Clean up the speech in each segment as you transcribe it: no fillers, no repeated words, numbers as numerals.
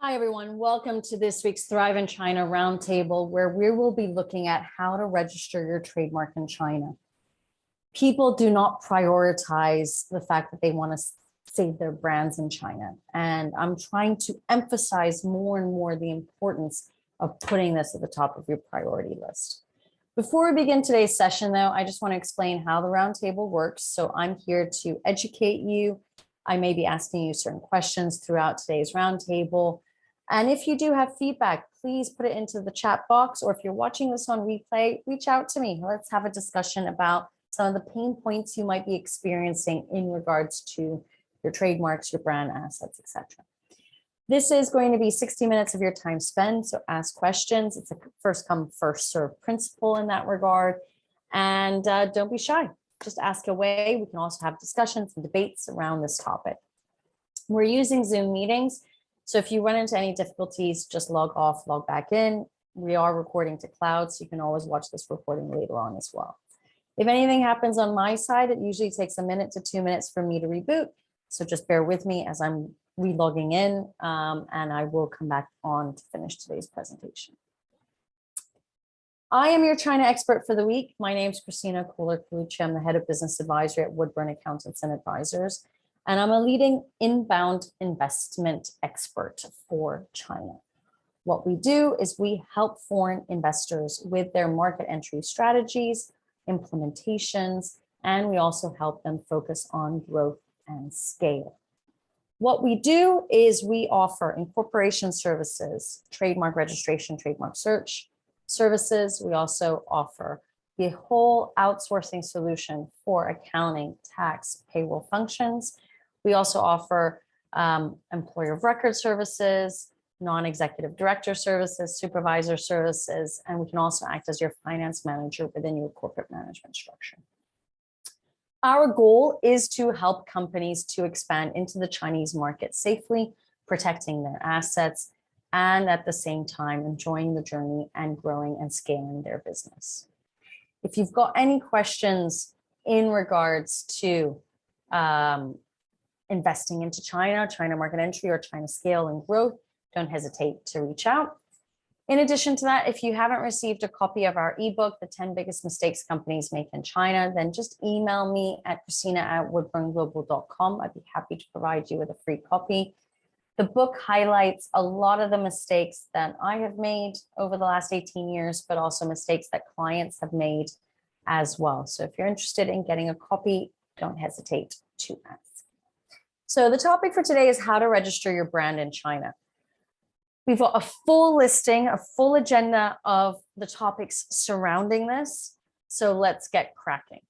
Hi, everyone. Welcome to this week's Thrive in China Roundtable, where we will be looking at how to register your trademark in China. People do not prioritize the fact that they want to save their brands in China. And I'm trying to emphasize more and more the importance of putting this at the top of your priority list. Before we begin today's session, though, I just want to explain how the roundtable works. So I'm here to educate you. I may be asking you certain questions throughout today's roundtable. And if you do have feedback, please put it into the chat box, or if you're watching this on replay, reach out to me. Let's have a discussion about some of the pain points you might be experiencing in regards to your trademarks, your brand assets, etc. This is going to be 60 minutes of your time spent, so ask questions. It's a first come, first serve principle in that regard. And don't be shy, just ask away. We can also have discussions and debates around this topic. We're using Zoom meetings. So if you run into any difficulties, just log off, log back in. We are recording to cloud, so you can always watch this recording later on as well. If anything happens on my side, it usually takes 1 minute to 2 minutes for me to reboot. So just bear with me as I'm re-logging in, and I will come back on to finish today's presentation. I am your China expert for the week. My name is Kristina Koehler-Coluccia. I'm the head of business advisory at Woodburn Accountants and Advisors. And I'm a leading inbound investment expert for China. What we do is we help foreign investors with their market entry strategies, implementations, and we also help them focus on growth and scale. What we do is we offer incorporation services, trademark registration, trademark search services. We also offer the whole outsourcing solution for accounting, tax, payroll functions. We also offer employer of record services, non-executive director services, supervisor services, and we can also act as your finance manager within your corporate management structure. Our goal is to help companies to expand into the Chinese market safely, protecting their assets, and at the same time enjoying the journey and growing and scaling their business. If you've got any questions in regards to investing into China, China market entry, or China scale and growth, don't hesitate to reach out. In addition to that, if you haven't received a copy of our ebook, The 10 Biggest Mistakes Companies Make in China, then just email me at Kristina@woodburnglobal.com. I'd be happy to provide you with a free copy. The book highlights a lot of the mistakes that I have made over the last 18 years, but also mistakes that clients have made as well. So if you're interested in getting a copy, don't hesitate to ask. So the topic for today is how to register your brand in China. We've got a full listing, a full agenda of the topics surrounding this. So let's get cracking.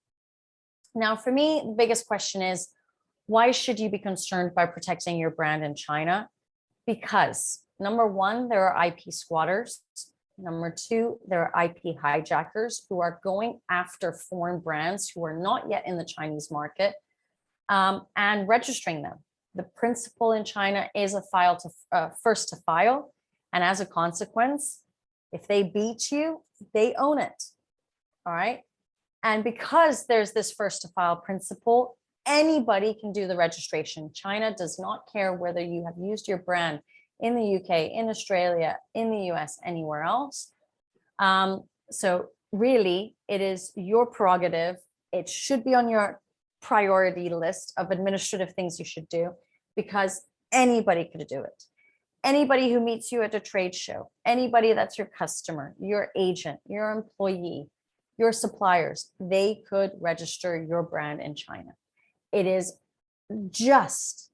Now, for me, the biggest question is, why should you be concerned by protecting your brand in China? Because number one, there are IP squatters. Number two, there are IP hijackers who are going after foreign brands who are not yet in the Chinese market and registering them. The principle in China is a first to file. And as a consequence, if they beat you, they own it. All right. And because there's this first to file principle, anybody can do the registration. China does not care whether you have used your brand in the UK, in Australia, in the US, anywhere else. So really, it is your prerogative. It should be on your priority list of administrative things you should do, because anybody could do it. Anybody who meets you at a trade show, anybody that's your customer, your agent, your employee, your suppliers, they could register your brand in China. It is just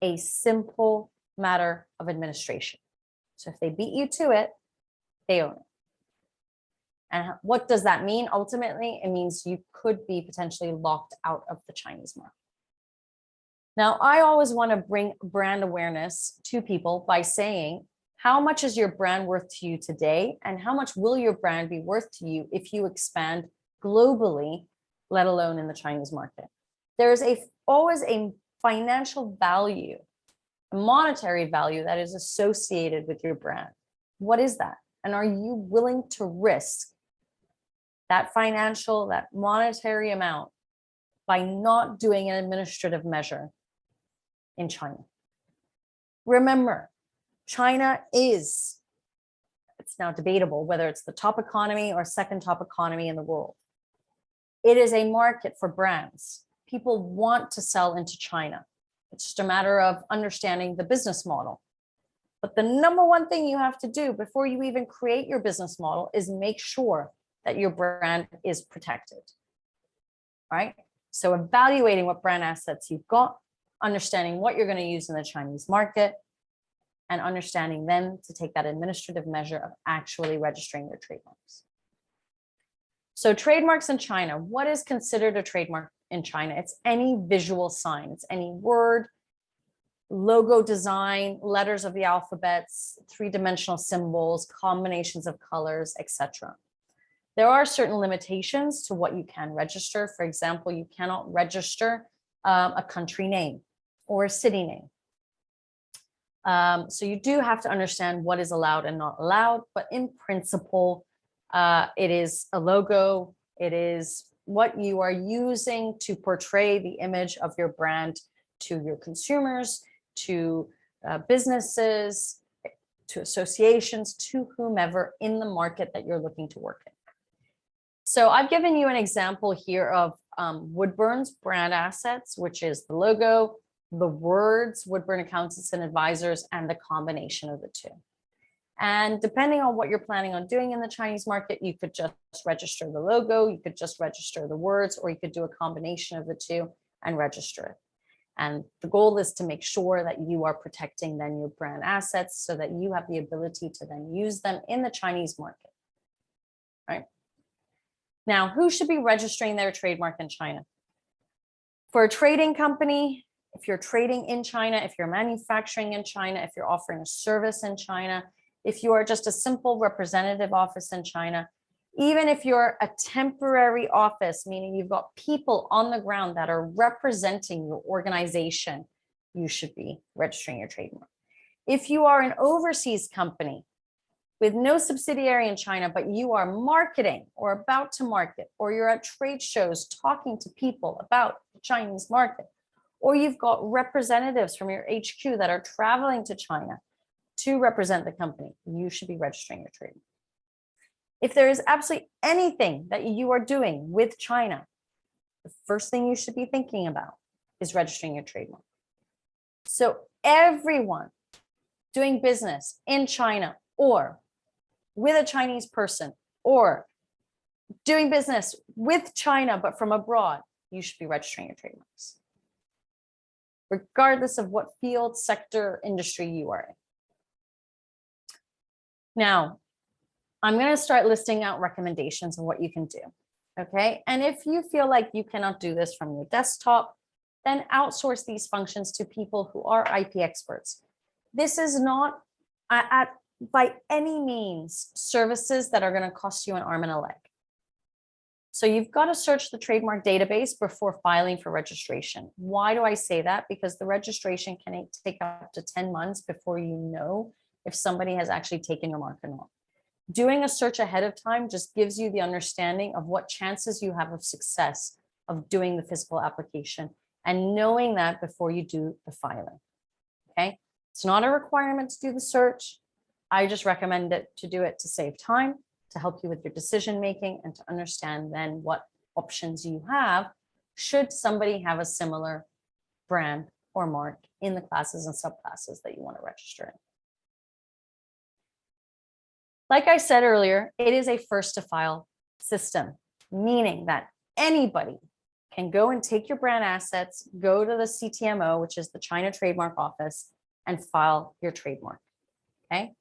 a simple matter of administration. So if they beat you to it, they own it. And what does that mean? Ultimately, it means you could be potentially locked out of the Chinese market. Now, I always want to bring brand awareness to people by saying, how much is your brand worth to you today? And how much will your brand be worth to you if you expand globally, let alone in the Chinese market? There is always a financial value, a monetary value that is associated with your brand. What is that? And are you willing to risk that financial, that monetary amount by not doing an administrative measure in China? Remember, China is, it's now debatable whether it's the top economy or second top economy in the world. It is a market for brands. People want to sell into China. It's just a matter of understanding the business model. But the number one thing you have to do before you even create your business model is make sure that your brand is protected. All right? So evaluating what brand assets you've got, understanding what you're going to use in the Chinese market, and understanding then to take that administrative measure of actually registering your trademarks. So trademarks in China, what is considered a trademark in China? It's any visual sign, it's any word, logo design, letters of the alphabets, three-dimensional symbols, combinations of colors, etc. There are certain limitations to what you can register. For example, you cannot register a country name or a city name. So you do have to understand what is allowed and not allowed, but in principle, it is a logo. It is what you are using to portray the image of your brand to your consumers, to businesses, to associations, to whomever in the market that you're looking to work in. So I've given you an example here of Woodburn's brand assets, which is the logo, the words, Woodburn Accountants and Advisors, and the combination of the two. And depending on what you're planning on doing in the Chinese market, you could just register the logo, you could just register the words, or you could do a combination of the two and register it. And the goal is to make sure that you are protecting then your brand assets so that you have the ability to then use them in the Chinese market, right? Now, who should be registering their trademark in China? For a trading company, if you're trading in China, if you're manufacturing in China, if you're offering a service in China, if you are just a simple representative office in China, even if you're a temporary office, meaning you've got people on the ground that are representing your organization, you should be registering your trademark. If you are an overseas company with no subsidiary in China, but you are marketing or about to market, or you're at trade shows talking to people about the Chinese market, or you've got representatives from your HQ that are traveling to China to represent the company, you should be registering your trademark. If there is absolutely anything that you are doing with China, the first thing you should be thinking about is registering your trademark. So everyone doing business in China or with a Chinese person or doing business with China but from abroad, you should be registering your trademarks, regardless of what field, sector, industry you are in. Now, I'm going to start listing out recommendations of what you can do, okay? And if you feel like you cannot do this from your desktop, then outsource these functions to people who are IP experts. This is not by any means services that are going to cost you an arm and a leg. So you've got to search the trademark database before filing for registration. Why do I say that? Because the registration can take up to 10 months before you know if somebody has actually taken your mark or not. Doing a search ahead of time just gives you the understanding of what chances you have of success of doing the physical application and knowing that before you do the filing, okay? It's not a requirement to do the search. I just recommend it to do it to save time, to help you with your decision making, and to understand then what options you have should somebody have a similar brand or mark in the classes and subclasses that you want to register in. Like I said earlier, it is a first to file system, meaning that anybody can go and take your brand assets, go to the CTMO, which is the China Trademark Office, and file your trademark, okay?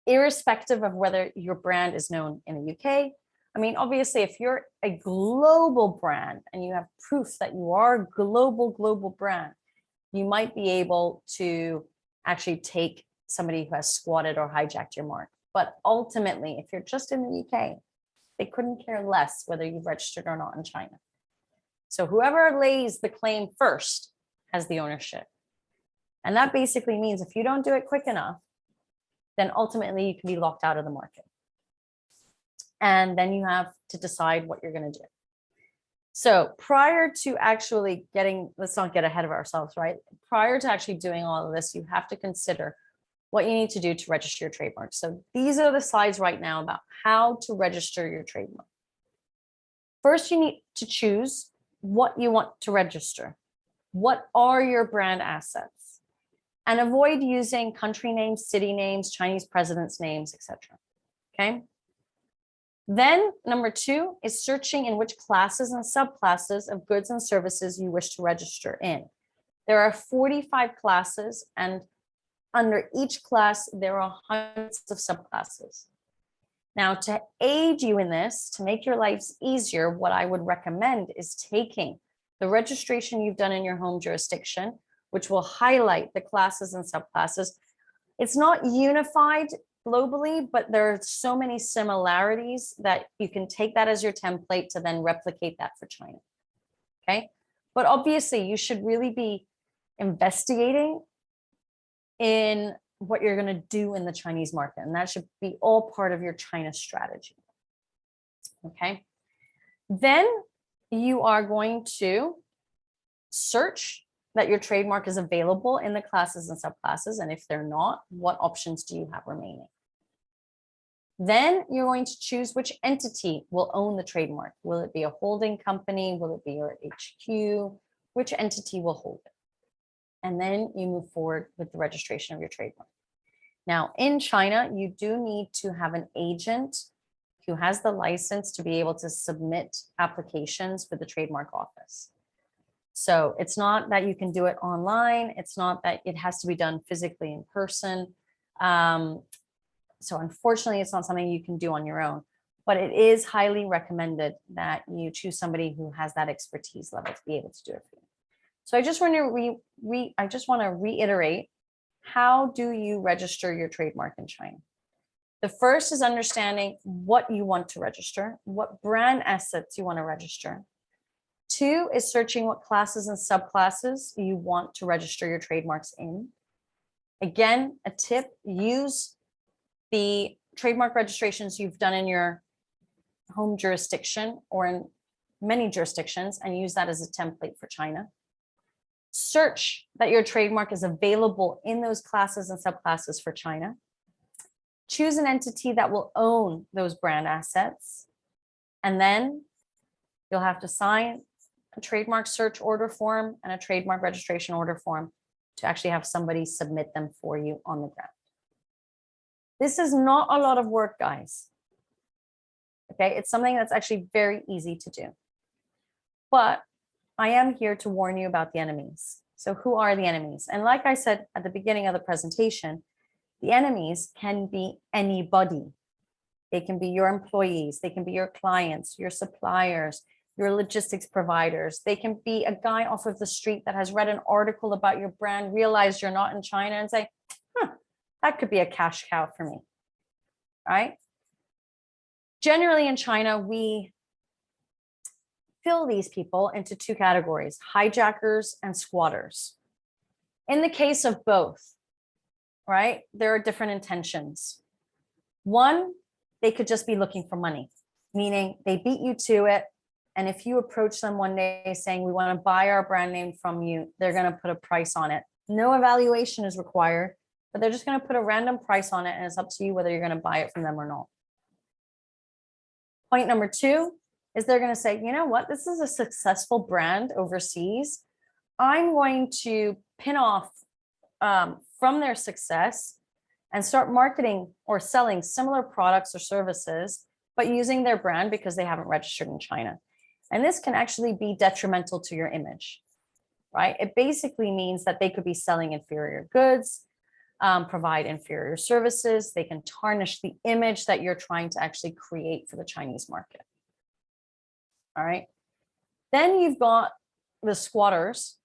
Irrespective of whether your brand is known in the UK. I mean, obviously, if you're a global brand and you have proof that you are a global brand, you might be able to actually take somebody who has squatted or hijacked your mark. But ultimately, if you're just in the UK, they couldn't care less whether you've registered or not in China. So whoever lays the claim first has the ownership. And that basically means if you don't do it quick enough, then ultimately you can be locked out of the market. And then you have to decide what you're going to do. So prior to actually getting, let's not get ahead of ourselves, right? Prior to actually doing all of this, you have to consider what you need to do to register your trademark. So these are the slides right now about how to register your trademark. First, you need to choose what you want to register. What are your brand assets? And avoid using country names, city names, Chinese presidents' names, etc. Okay. Then number 2 is searching in which classes and subclasses of goods and services you wish to register in. There are 45 classes, and under each class, there are hundreds of subclasses. Now, to aid you in this, to make your lives easier, what I would recommend is taking the registration you've done in your home jurisdiction, which will highlight the classes and subclasses. It's not unified globally, but there are so many similarities that you can take that as your template to then replicate that for China. Okay, but obviously you should really be investigating in what you're going to do in the Chinese market, and that should be all part of your China strategy. Okay, then you are going to search that your trademark is available in the classes and subclasses, and if they're not, what options do you have remaining? Then you're going to choose which entity will own the trademark. Will it be a holding company? Will it be your HQ? Which entity will hold it? And then you move forward with the registration of your trademark. Now, in China, you do need to have an agent who has the license to be able to submit applications for the trademark office. So it's not that you can do it online. It's not that it has to be done physically in person. So unfortunately, it's not something you can do on your own, but it is highly recommended that you choose somebody who has that expertise level to be able to do it for you. So I just want to reiterate, how do you register your trademark in China? The first is understanding what you want to register, what brand assets you want to register. 2 is searching what classes and subclasses you want to register your trademarks in. Again, a tip, use the trademark registrations you've done in your home jurisdiction or in many jurisdictions and use that as a template for China. Search that your trademark is available in those classes and subclasses for China. Choose an entity that will own those brand assets. And then you'll have to sign a trademark search order form and a trademark registration order form to actually have somebody submit them for you on the ground. This is not a lot of work, guys. Okay, it's something that's actually very easy to do. But I am here to warn you about the enemies. So who are the enemies? And like I said at the beginning of the presentation, the enemies can be anybody. They can be your employees, they can be your clients, your suppliers, your logistics providers. They can be a guy off of the street that has read an article about your brand, realized you're not in China and say, that could be a cash cow for me, right? Generally in China, we fill these people into 2 categories, hijackers and squatters. In the case of both, right, there are different intentions. One, they could just be looking for money, meaning they beat you to it. And if you approach them one day saying, we want to buy our brand name from you, they're going to put a price on it. No evaluation is required, but they're just going to put a random price on it, and it's up to you whether you're going to buy it from them or not. Point number 2 is they're going to say, you know what, this is a successful brand overseas. I'm going to pin off from their success and start marketing or selling similar products or services, but using their brand because they haven't registered in China. And this can actually be detrimental to your image, right? It basically means that they could be selling inferior goods, provide inferior services. They can tarnish the image that you're trying to actually create for the Chinese market. All right. Then you've got the squatters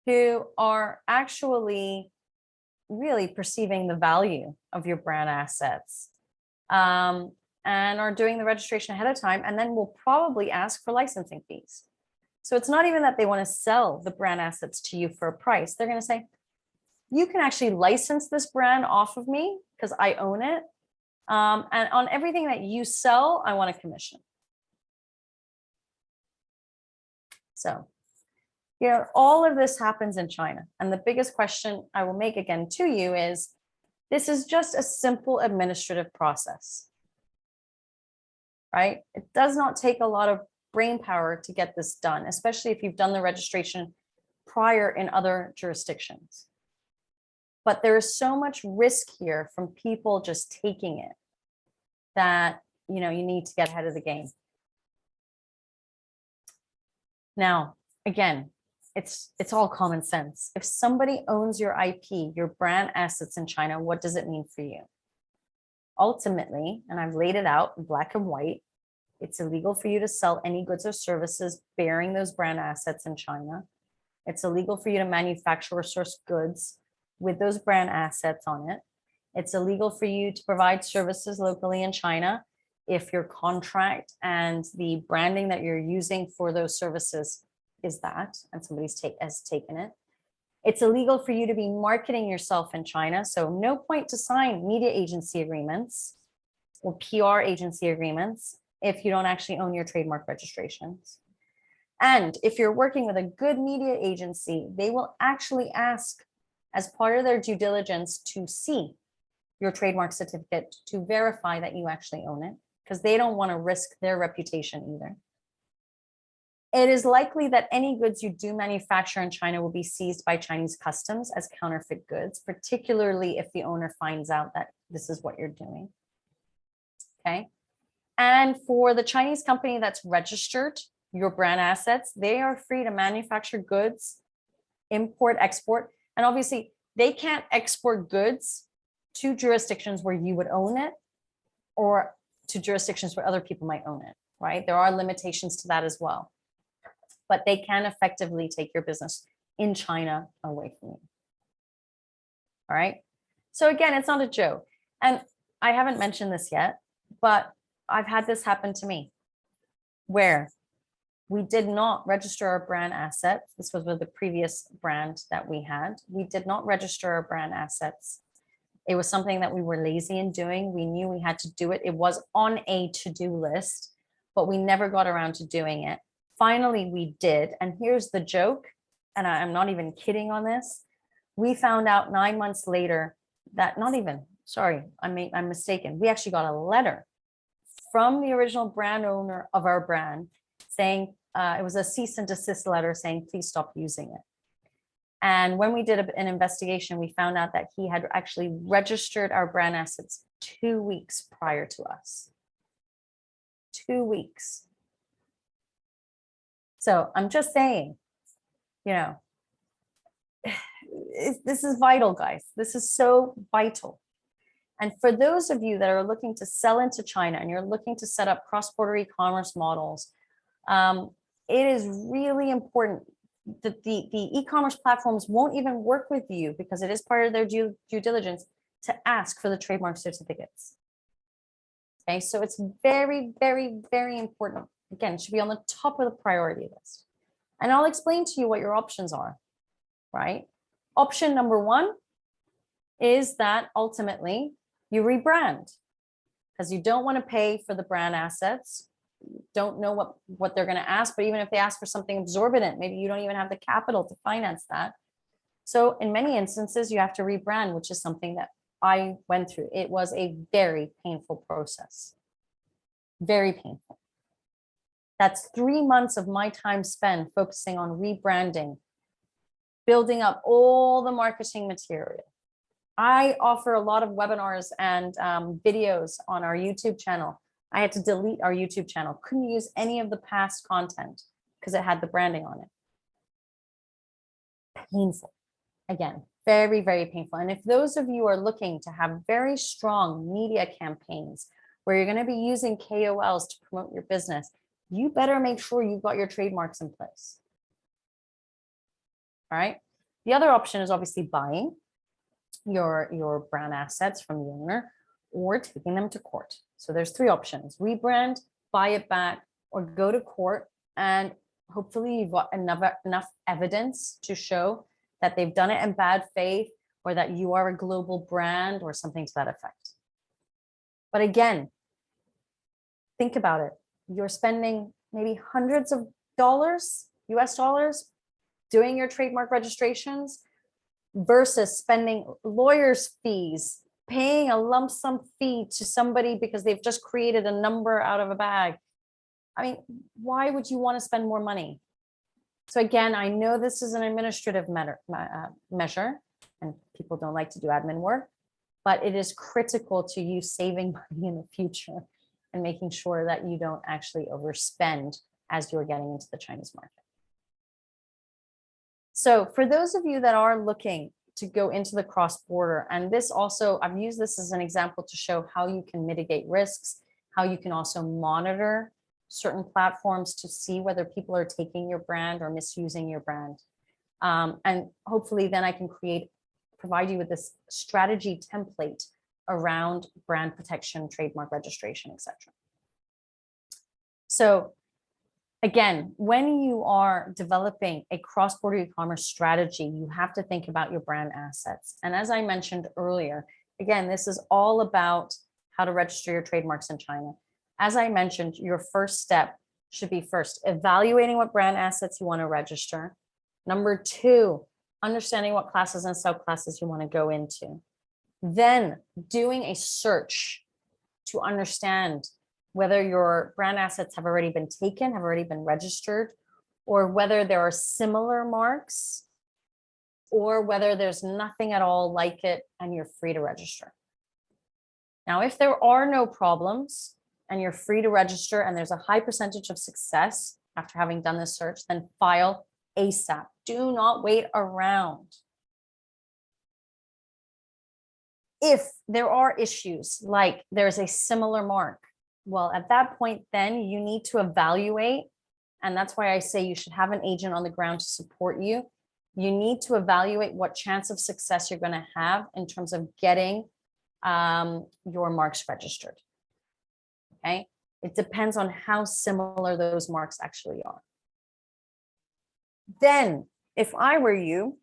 who are actually really perceiving the value of your brand assets and are doing the registration ahead of time, and then will probably ask for licensing fees. So it's not even that they want to sell the brand assets to you for a price. They're going to say, you can actually license this brand off of me because I own it. And on everything that you sell, I want a commission. So, you know, all of this happens in China. And the biggest question I will make again to you is, This is just a simple administrative process, right? It does not take a lot of brain power to get this done, especially if you've done the registration prior in other jurisdictions. But there is so much risk here from people just taking it that, you need to get ahead of the game. Now, again, it's all common sense. If somebody owns your IP, your brand assets in China, what does it mean for you? Ultimately, and I've laid it out in black and white, it's illegal for you to sell any goods or services bearing those brand assets in China. It's illegal for you to manufacture or source goods with those brand assets on it. It's illegal for you to provide services locally in China if your contract and the branding that you're using for those services is that, and somebody's has taken it. It's illegal for you to be marketing yourself in China. So no point to sign media agency agreements or PR agency agreements if you don't actually own your trademark registrations. And if you're working with a good media agency, they will actually ask as part of their due diligence to see your trademark certificate to verify that you actually own it, because they don't want to risk their reputation either. It is likely that any goods you do manufacture in China will be seized by Chinese customs as counterfeit goods, particularly if the owner finds out that this is what you're doing. Okay. And for the Chinese company that's registered your brand assets, they are free to manufacture goods, import, export, and obviously they can't export goods to jurisdictions where you would own it or to jurisdictions where other people might own it, right? There are limitations to that as well, but they can effectively take your business in China away from you. All right. So again, it's not a joke. And I haven't mentioned this yet, but I've had this happen to me where we did not register our brand assets. This was with the previous brand that we had. We did not register our brand assets. It was something that we were lazy in doing. We knew we had to do it. It was on a to-do list, but we never got around to doing it. Finally, we did. And here's the joke, and I'm not even kidding on this. We found out 9 months later that I'm mistaken. We actually got a letter from the original brand owner of our brand saying, it was a cease and desist letter saying, please stop using it. And when we did an investigation, we found out that he had actually registered our brand assets 2 weeks prior to us. 2 weeks. So I'm just saying, this is vital, guys. This is so vital. And for those of you that are looking to sell into China and you're looking to set up cross-border e-commerce models, it is really important that the e-commerce platforms won't even work with you because it is part of their due diligence to ask for the trademark certificates. Okay, so it's very, very, very important. Again, it should be on the top of the priority list. And I'll explain to you what your options are, right? Option number one is that ultimately you rebrand because you don't want to pay for the brand assets. Don't know what they're going to ask, but even if they ask for something exorbitant, maybe you don't even have the capital to finance that. So in many instances, you have to rebrand, which is something that I went through. It was a very painful process, very painful. That's 3 months of my time spent focusing on rebranding, building up all the marketing material. I offer a lot of webinars and videos on our YouTube channel. I had to delete our YouTube channel. Couldn't use any of the past content because it had the branding on it. Painful. Again, very, very painful. And if those of you are looking to have very strong media campaigns where you're going to be using KOLs to promote your business, you better make sure you've got your trademarks in place. All right. The other option is obviously buying your brand assets from the owner or taking them to court. So there's 3 options: rebrand, buy it back, or go to court. And hopefully you've got enough evidence to show that they've done it in bad faith or that you are a global brand or something to that effect. But again, think about it. You're spending maybe hundreds of dollars, US dollars, doing your trademark registrations versus spending lawyers' fees, paying a lump sum fee to somebody because they've just created a number out of a bag. I mean, why would you want to spend more money? So again, I know this is an administrative measure, and people don't like to do admin work, but it is critical to you saving money in the future and making sure that you don't actually overspend as you're getting into the Chinese market. So for those of you that are looking to go into the cross-border, and this also, I've used this as an example to show how you can mitigate risks, how you can also monitor certain platforms to see whether people are taking your brand or misusing your brand. And hopefully then I can provide you with this strategy template around brand protection, trademark registration, etc. So again, when you are developing a cross-border e-commerce strategy, you have to think about your brand assets. And as I mentioned earlier, again, this is all about how to register your trademarks in China. As I mentioned, your first step should be first evaluating what brand assets you want to register. Number two, understanding what classes and subclasses you want to go into. Then doing a search to understand whether your brand assets have already been taken, have already been registered, or whether there are similar marks, or whether there's nothing at all like it and you're free to register. Now, if there are no problems and you're free to register and there's a high percentage of success after having done this search, then file ASAP. Do not wait around. If there are issues, like there's a similar mark, well, at that point, then you need to evaluate. And that's why I say you should have an agent on the ground to support you. You need to evaluate what chance of success you're going to have in terms of getting your marks registered. Okay. It depends on how similar those marks actually are. Then, if I were you,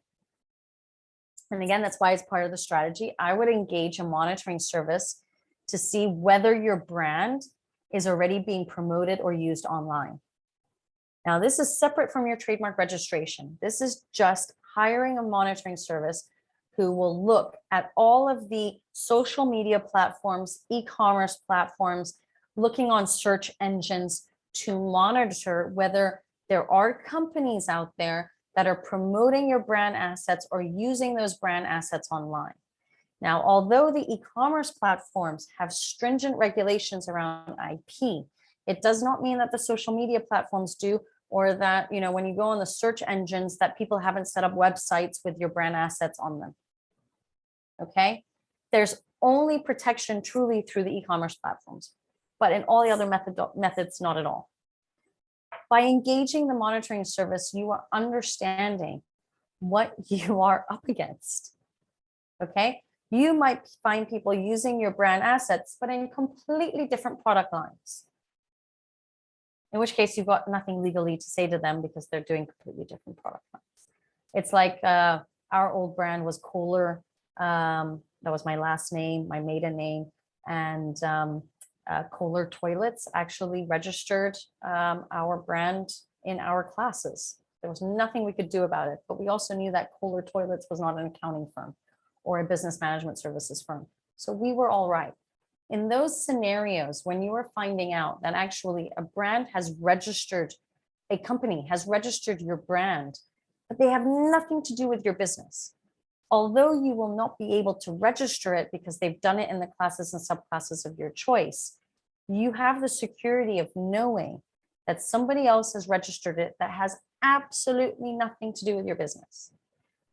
and again, that's why it's part of the strategy, I would engage a monitoring service to see whether your brand is already being promoted or used online. Now, this is separate from your trademark registration. This is just hiring a monitoring service who will look at all of the social media platforms, e-commerce platforms, looking on search engines to monitor whether there are companies out there that are promoting your brand assets or using those brand assets online. Now, although the e-commerce platforms have stringent regulations around IP, it does not mean that the social media platforms do, or that, you know, when you go on the search engines, that people haven't set up websites with your brand assets on them. Okay? There's only protection truly through the e-commerce platforms, but in all the other methods, not at all. By engaging the monitoring service, you are understanding what you are up against. Okay? You might find people using your brand assets, but in completely different product lines. In which case, you've got nothing legally to say to them because they're doing completely different product lines. It's like our old brand was Kohler. That was my last name, my maiden name. And Kohler Toilets actually registered our brand in our classes. There was nothing we could do about it, but we also knew that Kohler Toilets was not an accounting firm or a business management services firm. So we were all right. In those scenarios, when you are finding out that actually a brand has registered, a company has registered your brand, but they have nothing to do with your business. Although you will not be able to register it because they've done it in the classes and subclasses of your choice, you have the security of knowing that somebody else has registered it that has absolutely nothing to do with your business.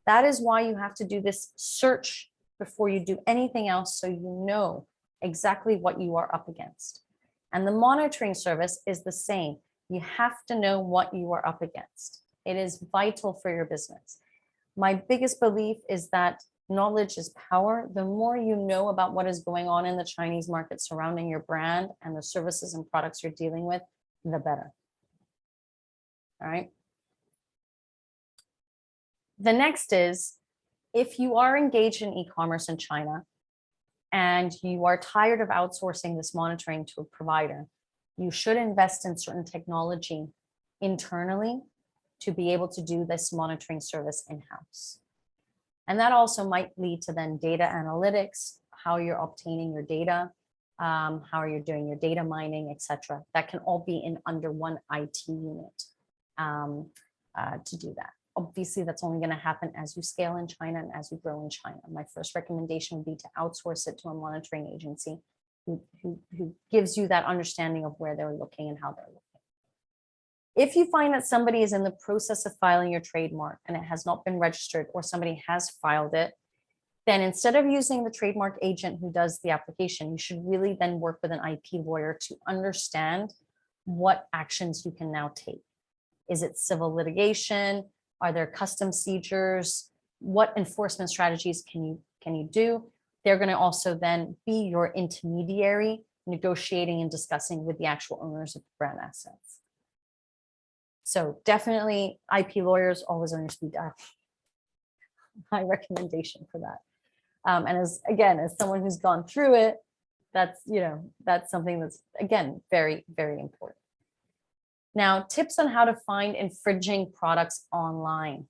That is why you have to do this search before you do anything else, so you know exactly what you are up against. And the monitoring service is the same. You have to know what you are up against. It is vital for your business. My biggest belief is that knowledge is power. The more you know about what is going on in the Chinese market surrounding your brand and the services and products you're dealing with, the better. All right. The next is, if you are engaged in e-commerce in China and you are tired of outsourcing this monitoring to a provider, you should invest in certain technology internally to be able to do this monitoring service in-house. And that also might lead to then data analytics, how you're obtaining your data, how you're doing your data mining, etc. That can all be in under one IT unit to do that. Obviously, that's only going to happen as you scale in China and as you grow in China. My first recommendation would be to outsource it to a monitoring agency who gives you that understanding of where they're looking and how they're looking. If you find that somebody is in the process of filing your trademark and it has not been registered, or somebody has filed it, then instead of using the trademark agent who does the application, you should really then work with an IP lawyer to understand what actions you can now take. Is it civil litigation? Are there custom seizures? What enforcement strategies can you do? They're going to also then be your intermediary, negotiating and discussing with the actual owners of the brand assets. So definitely IP lawyers always on your speed dial. High recommendation for that. And as someone who's gone through it, that's something that's, again, very, very important. Now, tips on how to find infringing products online.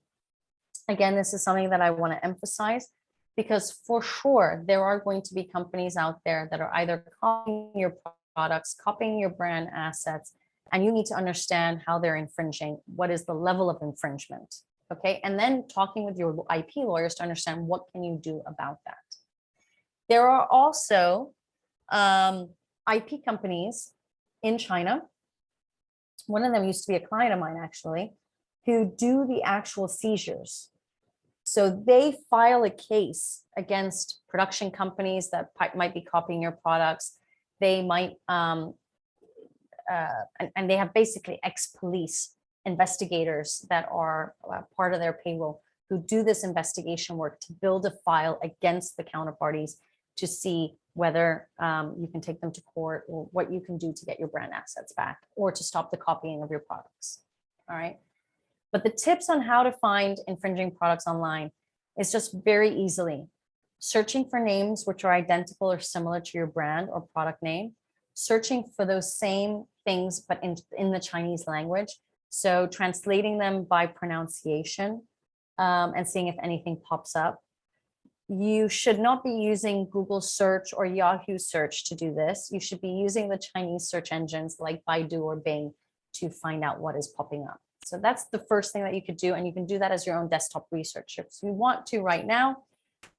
Again, this is something that I want to emphasize, because for sure, there are going to be companies out there that are either copying your products, copying your brand assets, and you need to understand how they're infringing. What is the level of infringement? Okay, and then talking with your IP lawyers to understand what can you do about that. There are also IP companies in China. One of them used to be a client of mine, actually, who do the actual seizures. So they file a case against production companies that might be copying your products. They might, and they have basically ex-police investigators that are part of their payroll who do this investigation work to build a file against the counterparties to see whether you can take them to court, or what you can do to get your brand assets back, or to stop the copying of your products. All right. But the tips on how to find infringing products online is just very easily searching for names which are identical or similar to your brand or product name, searching for those same things, but in the Chinese language. So translating them by pronunciation and seeing if anything pops up. You should not be using Google search or Yahoo search to do this. You should be using the Chinese search engines like Baidu or Bing to find out what is popping up. So that's the first thing that you could do, and you can do that as your own desktop research. If you want to right now,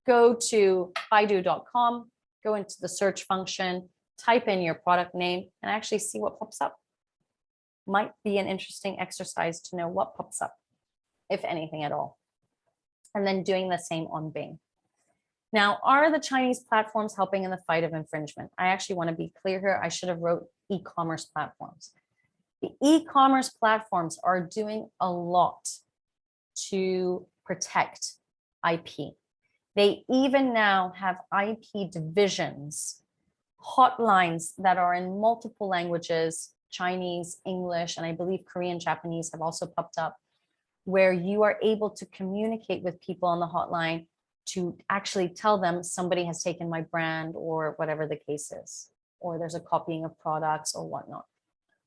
go to baidu.com, go into the search function, type in your product name, and actually see what pops up. Might be an interesting exercise to know what pops up, if anything at all. And then doing the same on Bing. Now, are the Chinese platforms helping in the fight of infringement? I actually want to be clear here. I should have wrote e-commerce platforms. The e-commerce platforms are doing a lot to protect IP. They even now have IP divisions, hotlines that are in multiple languages, Chinese, English, and I believe Korean, Japanese have also popped up, where you are able to communicate with people on the hotline to actually tell them somebody has taken my brand, or whatever the case is, or there's a copying of products or whatnot.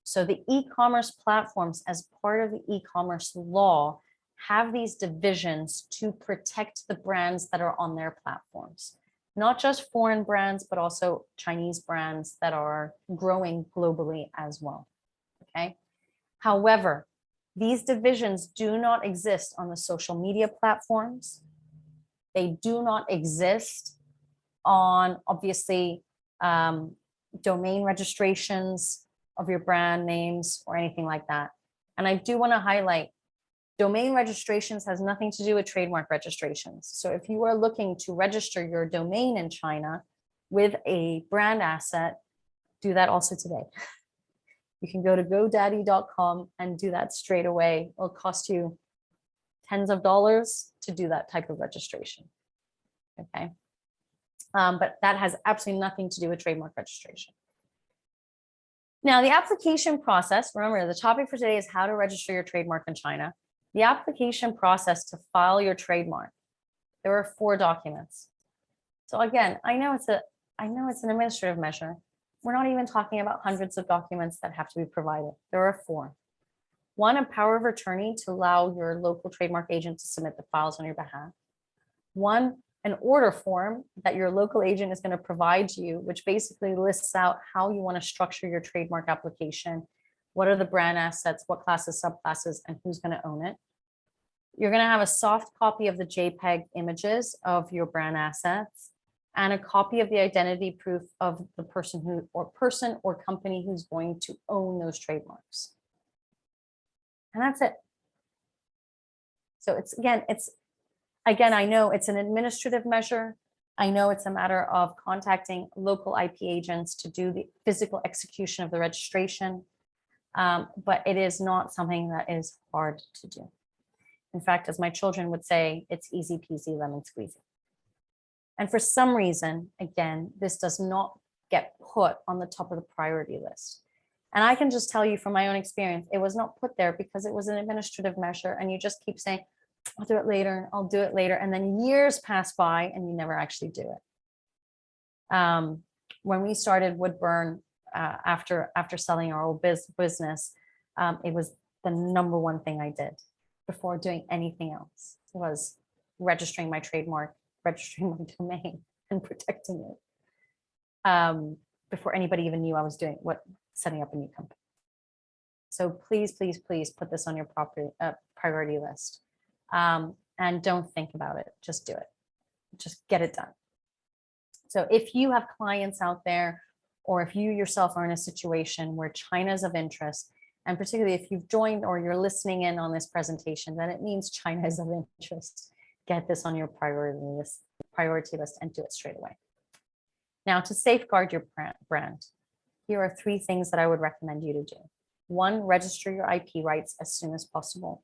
So the e-commerce platforms, as part of the e-commerce law, have these divisions to protect the brands that are on their platforms. Not just foreign brands, but also Chinese brands that are growing globally as well, okay? However, these divisions do not exist on the social media platforms. They do not exist on, obviously, domain registrations of your brand names or anything like that. And I do want to highlight, domain registrations has nothing to do with trademark registrations. So if you are looking to register your domain in China with a brand asset, do that also today. You can go to godaddy.com and do that straight away. It'll cost you tens of dollars to do that type of registration, okay? But that has absolutely nothing to do with trademark registration. Now, the application process, remember the topic for today is how to register your trademark in China. The application process to file your trademark, there are 4 documents. So again, I know it's an administrative measure. We're not even talking about hundreds of documents that have to be provided. There are 4. 1, a power of attorney to allow your local trademark agent to submit the files on your behalf. 1, an order form that your local agent is going to provide you, which basically lists out how you want to structure your trademark application. What are the brand assets, what classes, subclasses, and who's going to own it. You're going to have a soft copy of the JPEG images of your brand assets and a copy of the identity proof of the person or company who's going to own those trademarks. And that's it. So again, I know it's an administrative measure. I know it's a matter of contacting local IP agents to do the physical execution of the registration, but it is not something that is hard to do. In fact, as my children would say, it's easy peasy lemon squeezy. And for some reason, again, this does not get put on the top of the priority list. And I can just tell you from my own experience, it was not put there because it was an administrative measure and you just keep saying, I'll do it later, I'll do it later. And then years pass by and you never actually do it. When we started Woodburn after selling our old business, it was the number one thing I did before doing anything else was registering my trademark, registering my domain and protecting it before anybody even knew I was setting up a new company. So please, please, please put this on your priority list. And don't think about it, just do it. Just get it done. So if you have clients out there, or if you yourself are in a situation where China is of interest, and particularly if you've joined or you're listening in on this presentation, then it means China is of interest. Get this on your priority list and do it straight away. Now, to safeguard your brand, here are 3 things that I would recommend you to do. 1, register your IP rights as soon as possible.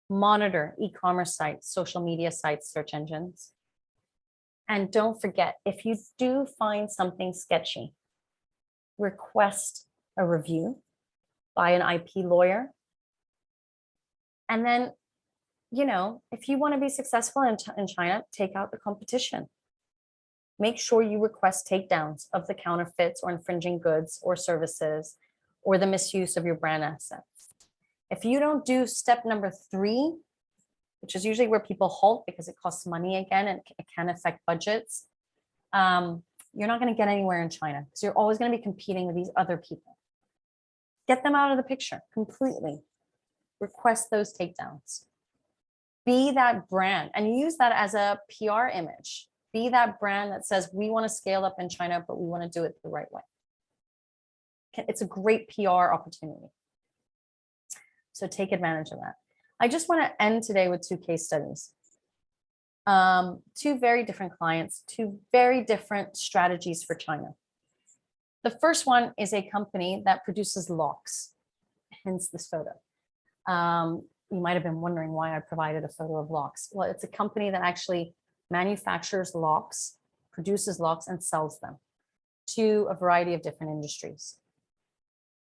Monitor e-commerce sites, social media sites, search engines. And don't forget, if you do find something sketchy, request a review by an IP lawyer. And then, if you want to be successful in China, take out the competition. Make sure you request takedowns of the counterfeits or infringing goods or services or the misuse of your brand assets. If you don't do step number 3, which is usually where people halt because it costs money again and it can affect budgets, you're not going to get anywhere in China because you're always going to be competing with these other people. Get them out of the picture completely. Request those takedowns. Be that brand and use that as a PR image. Be that brand that says, we want to scale up in China, but we want to do it the right way. It's a great PR opportunity. So take advantage of that. I just want to end today with 2 case studies. 2 very different clients, 2 very different strategies for China. The first one is a company that produces locks, hence this photo. You might have been wondering why I provided a photo of locks. Well, it's a company that actually manufactures locks, produces locks, and sells them to a variety of different industries.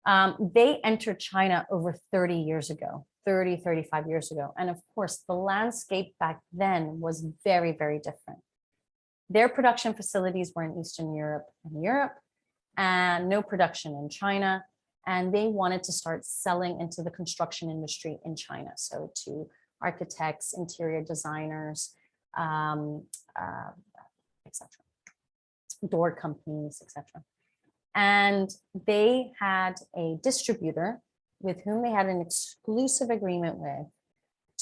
They entered China over 30 years ago, 35 years ago. And of course, the landscape back then was very, very different. Their production facilities were in Eastern Europe and no production in China. And they wanted to start selling into the construction industry in China. So to architects, interior designers, etc., door companies, etc. And they had a distributor with whom they had an exclusive agreement with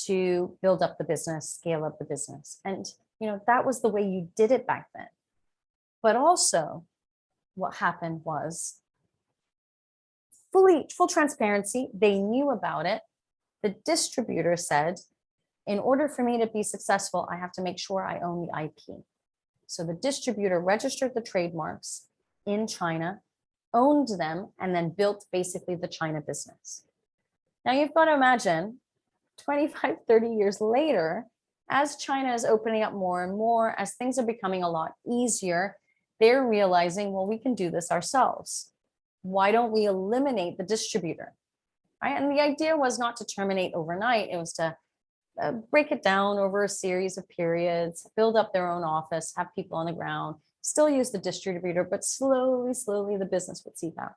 to build up the business, scale up the business. And, that was the way you did it back then. But also what happened was full transparency. They knew about it. The distributor said, in order for me to be successful, I have to make sure I own the IP. So the distributor registered the trademarks in China, owned them, and then built basically the China business. Now you've got to imagine 25, 30 years later, as China is opening up more and more, as things are becoming a lot easier, they're realizing, well, we can do this ourselves. Why don't we eliminate the distributor? Right? And the idea was not to terminate overnight. It was to break it down over a series of periods, build up their own office, have people on the ground, still use the distributor, but slowly, slowly the business would seep out.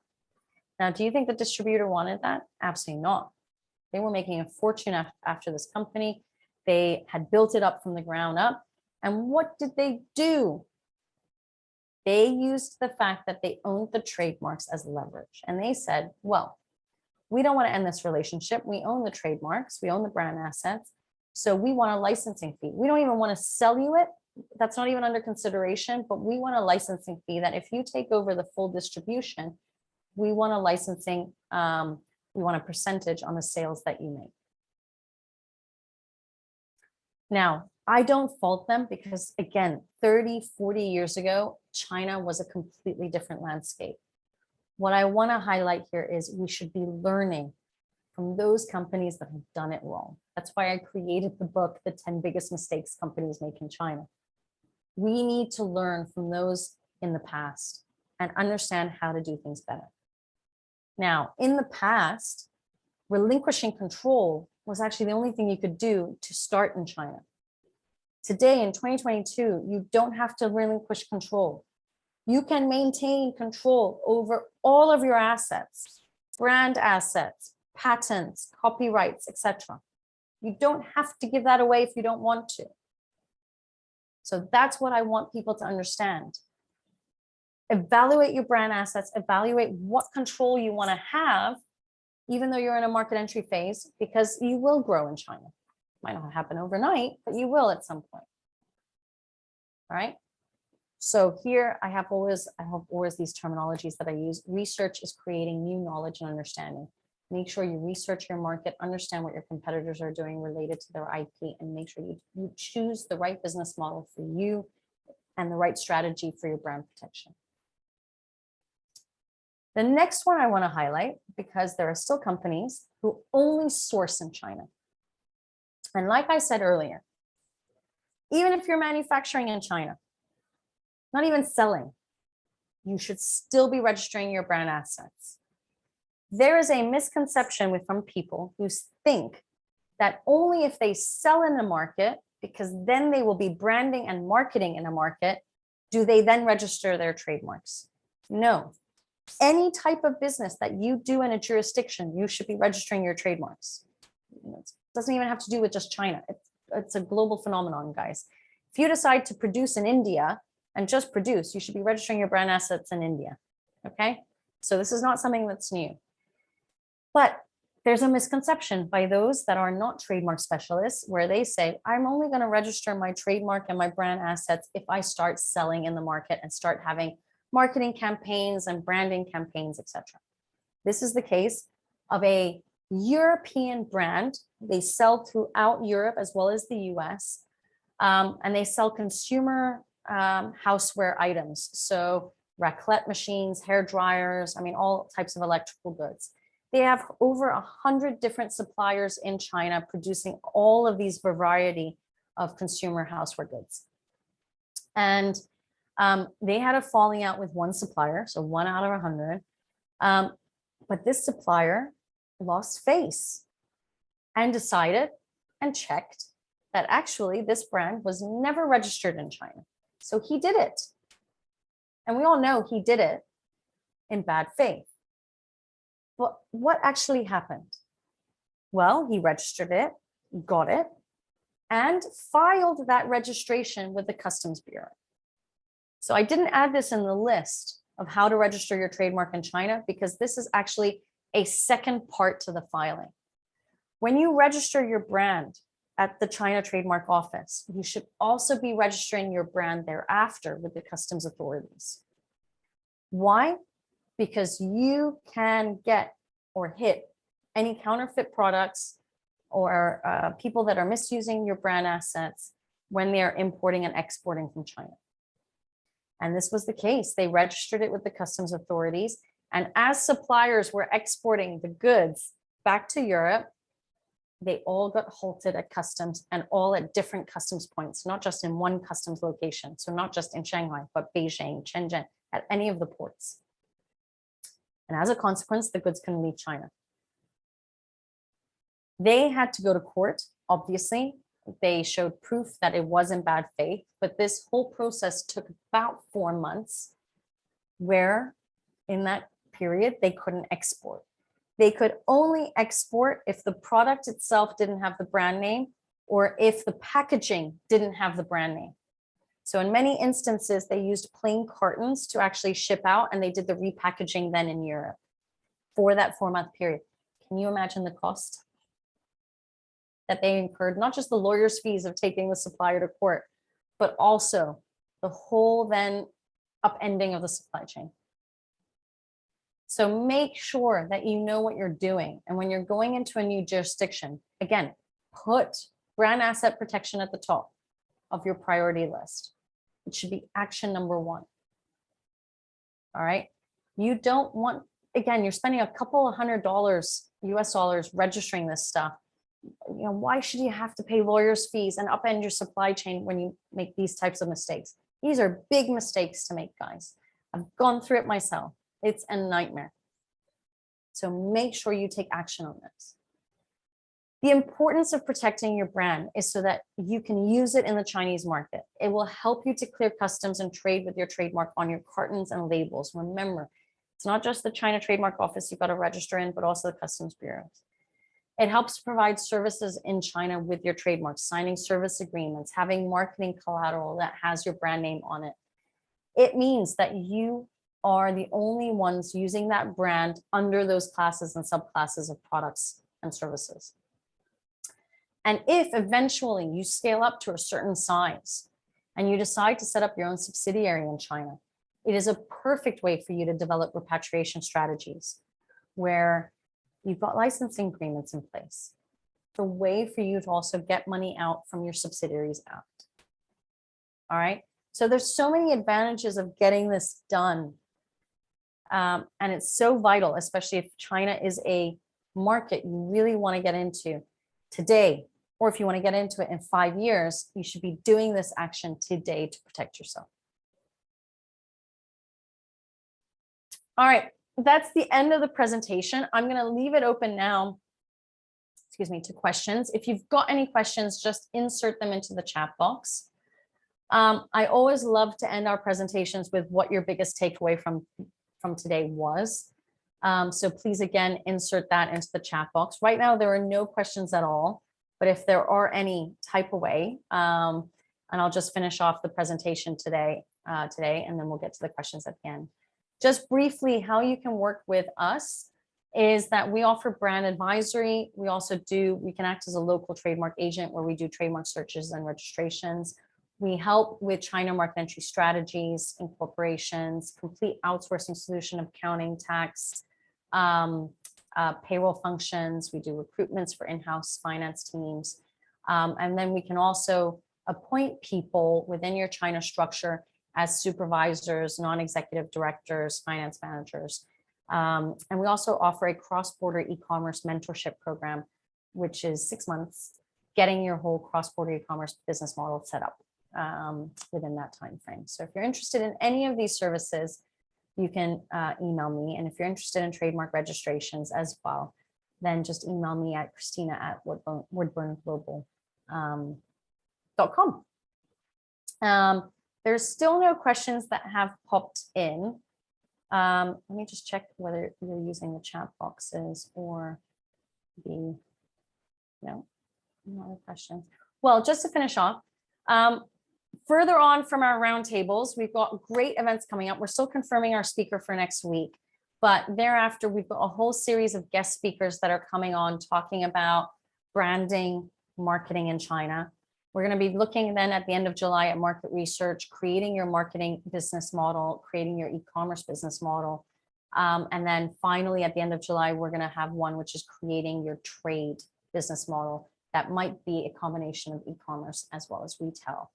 Now, do you think the distributor wanted that? Absolutely not. They were making a fortune after this company. They had built it up from the ground up. And what did they do? They used the fact that they owned the trademarks as leverage. And they said, well, we don't want to end this relationship. We own the trademarks. We own the brand assets. So we want a licensing fee. We don't even want to sell you it. That's not even under consideration, but we want a licensing fee that if you take over the full distribution, we want a licensing, we want a percentage on the sales that you make. Now, I don't fault them because again, 30, 40 years ago, China was a completely different landscape. What I want to highlight here is we should be learning from those companies that have done it wrong. That's why I created the book, The 10 Biggest Mistakes Companies Make in China. We need to learn from those in the past and understand how to do things better. Now, in the past, relinquishing control was actually the only thing you could do to start in China. Today, in 2022, you don't have to relinquish control. You can maintain control over all of your assets, brand assets, patents, copyrights, etc. You don't have to give that away if you don't want to. So that's what I want people to understand. Evaluate your brand assets, evaluate what control you want to have, even though you're in a market entry phase, because you will grow in China. Might not happen overnight, but you will at some point. All right. So here I have always these terminologies that I use. Research is creating new knowledge and understanding. Make sure you research your market, understand what your competitors are doing related to their IP, and make sure you choose the right business model for you and the right strategy for your brand protection. The next one I want to highlight, because there are still companies who only source in China. And like I said earlier, even if you're manufacturing in China, not even selling, you should still be registering your brand assets. There is a misconception from people who think that only if they sell in the market, because then they will be branding and marketing in a market, do they then register their trademarks. No. Any type of business that you do in a jurisdiction, you should be registering your trademarks. It doesn't even have to do with just China. It's a global phenomenon, guys. If you decide to produce in India and just produce, you should be registering your brand assets in India. Okay? So this is not something that's new. But there's a misconception by those that are not trademark specialists where they say, I'm only going to register my trademark and my brand assets if I start selling in the market and start having marketing campaigns and branding campaigns, etc. This is the case of a European brand. They sell throughout Europe as well as the US, and they sell consumer houseware items. So raclette machines, hair dryers, I mean, all types of electrical goods. They have over 100 different suppliers in China producing all of these variety of consumer houseware goods. And they had a falling out with one supplier, so 1 out of 100. But this supplier lost face and decided and checked that actually this brand was never registered in China. So he did it. And we all know he did it in bad faith. But what actually happened? Well, he registered it, got it, and filed that registration with the Customs Bureau. So I didn't add this in the list of how to register your trademark in China because this is actually a second part to the filing. When you register your brand at the China Trademark Office, you should also be registering your brand thereafter with the customs authorities. Why? Because you can get or hit any counterfeit products or people that are misusing your brand assets when they're importing and exporting from China. And this was the case. They registered it with the customs authorities. And as suppliers were exporting the goods back to Europe, they all got halted at customs and all at different customs points, not just in one customs location. So not just in Shanghai, but Beijing, Shenzhen, at any of the ports. And as a consequence, the goods couldn't leave China. They had to go to court, obviously. They showed proof that it was in bad faith, but this whole process took about 4 months, where in that period, they couldn't export. They could only export if the product itself didn't have the brand name or if the packaging didn't have the brand name. So in many instances, they used plain cartons to actually ship out, and they did the repackaging then in Europe for that 4-month period. Can you imagine the cost that they incurred? Not just the lawyer's fees of taking the supplier to court, but also the whole then upending of the supply chain. So make sure that you know what you're doing. And when you're going into a new jurisdiction, again, put brand asset protection at the top of your priority list. It should be action number 1. All right. You don't want, again, you're spending a couple of $100 US dollars registering this stuff. You know, why should you have to pay lawyers' fees and upend your supply chain when you make these types of mistakes? These are big mistakes to make, guys. I've gone through it myself. It's a nightmare. So make sure you take action on this. The importance of protecting your brand is so that you can use it in the Chinese market. It will help you to clear customs and trade with your trademark on your cartons and labels. Remember, it's not just the China Trademark Office you've got to register in, but also the customs bureaus. It helps provide services in China with your trademark, signing service agreements, having marketing collateral that has your brand name on it. It means that you are the only ones using that brand under those classes and subclasses of products and services. And if eventually you scale up to a certain size and you decide to set up your own subsidiary in China, it is a perfect way for you to develop repatriation strategies where you've got licensing agreements in place. It's a way for you to also get money out from your subsidiaries out. All right. So there's so many advantages of getting this done. And it's so vital, especially if China is a market you really want to get into today, or if you want to get into it in 5 years, you should be doing this action today to protect yourself. All right, that's the end of the presentation. I'm going to leave it open now, excuse me, to questions. If you've got any questions, just insert them into the chat box. I always love to end our presentations with what your biggest takeaway from today was. So please, again, insert that into the chat box. Right now, there are no questions at all, but if there are any, type away, and I'll just finish off the presentation today, and then we'll get to the questions at the end. Just briefly, how you can work with us is that we offer brand advisory. We also we can act as a local trademark agent where we do trademark searches and registrations. We help with China market entry strategies, incorporations, complete outsourcing solution of accounting, tax, payroll functions. We do recruitments for in-house finance teams. And then we can also appoint people within your China structure as supervisors, non-executive directors, finance managers. And we also offer a cross-border e-commerce mentorship program, which is 6 months, getting your whole cross-border e-commerce business model set up within that time frame. So if you're interested in any of these services, you can email me. And if you're interested in trademark registrations as well, then just email me at Kristina@woodburnglobal.com. There's still no questions that have popped in. Let me just check whether you're using the chat boxes or no other questions. Well, just to finish off, further on from our roundtables, we've got great events coming up. We're still confirming our speaker for next week, but thereafter, we've got a whole series of guest speakers that are coming on talking about branding, marketing in China. We're going to be looking then at the end of July at market research, creating your marketing business model, creating your e-commerce business model. And then finally, at the end of July, we're going to have one which is creating your trade business model that might be a combination of e-commerce as well as retail,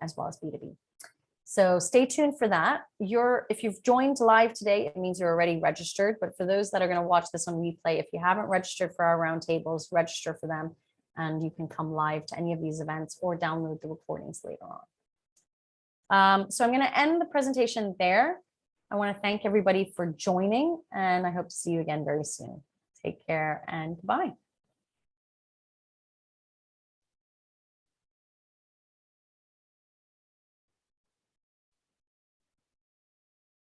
as well as B2B. So stay tuned for that. If you've joined live today, it means you're already registered. But for those that are going to watch this on replay, if you haven't registered for our roundtables, register for them. And you can come live to any of these events or download the recordings later on. So I'm going to end the presentation there. I want to thank everybody for joining, and I hope to see you again very soon. Take care and goodbye.